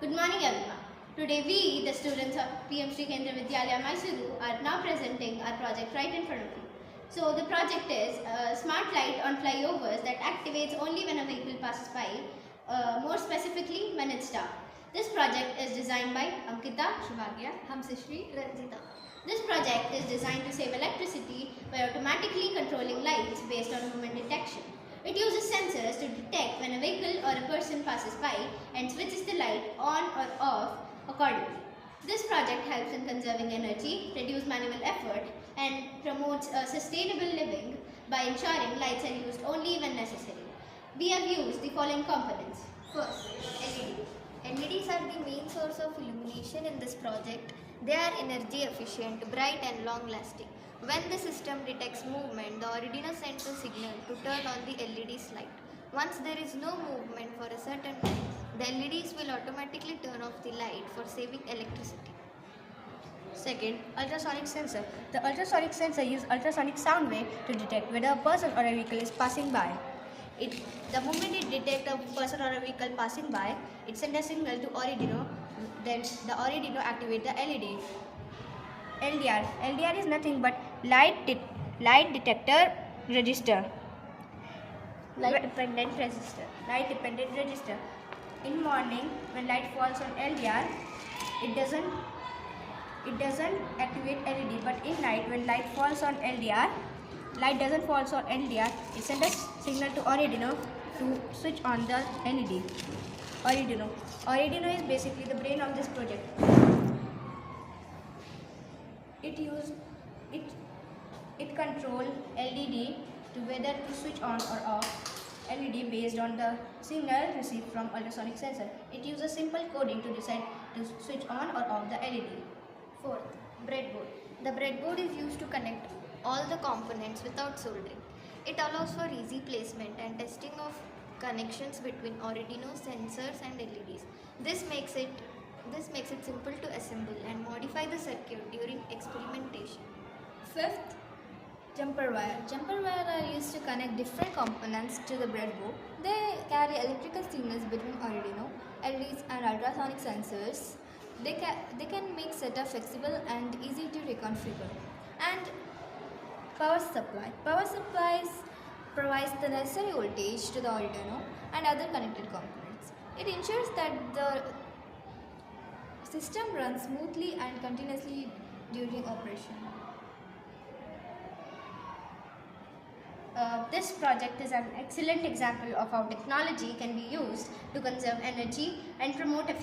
Good morning everyone. Today we, the students of PM Sri Kendra Vidyalaya Mysuru, are now presenting our project right in front of you. So the project is a smart light on flyovers that activates only when a vehicle passes by, more specifically when it's dark. This project is designed by Ankita, Shubhagya, Hamsishri, Ranjita. This project is designed to save electricity by automatically controlling lights based on movement detection. It uses sensors to detect when a vehicle or a person passes by and switches the light on or off accordingly. This project helps in conserving energy, reduce manual effort, and promotes a sustainable living by ensuring lights are used only when necessary. We have used the following components. First, LED. LEDs are the main source of illumination in this project. They are energy efficient, bright and long lasting. When the system detects movement, the Arduino sends a signal to turn on the LED's light. Once there is no movement for a certain time, the LEDs will automatically turn off the light for saving electricity. Second, ultrasonic sensor. The ultrasonic sensor uses ultrasonic sound wave to detect whether a person or a vehicle is passing by. The moment it detects a person or a vehicle passing by, it sends a signal to Arduino. Then the Arduino activates the LED. LDR. LDR is nothing but light detector register. Light dependent resistor. Light dependent register. In morning, when light falls on LDR, it doesn't activate LED. But in night, when light falls on LDR, light doesn't fall on LDR. It sends a signal to Arduino to switch on the LED. Arduino is basically the brain of this project. It controls LED to whether to switch on or off LED based on the signal received from ultrasonic sensor. It uses simple coding to decide to switch on or off the LED. Fourth, breadboard. The breadboard is used to connect all the components without soldering. It allows for easy placement and testing of connections between Arduino sensors and LEDs. This makes it simple to assemble and modify the circuit during experimentation. Fifth, jumper wire. Jumper wire are used to connect different components to the breadboard. They carry electrical signals between Arduino, LEDs and ultrasonic sensors. They can make setup flexible and easy to reconfigure. And power supply. Power supplies provides the necessary voltage to the Arduino and other connected components. It ensures that the system runs smoothly and continuously during operation. This project is an excellent example of how technology can be used to conserve energy and promote efficiency.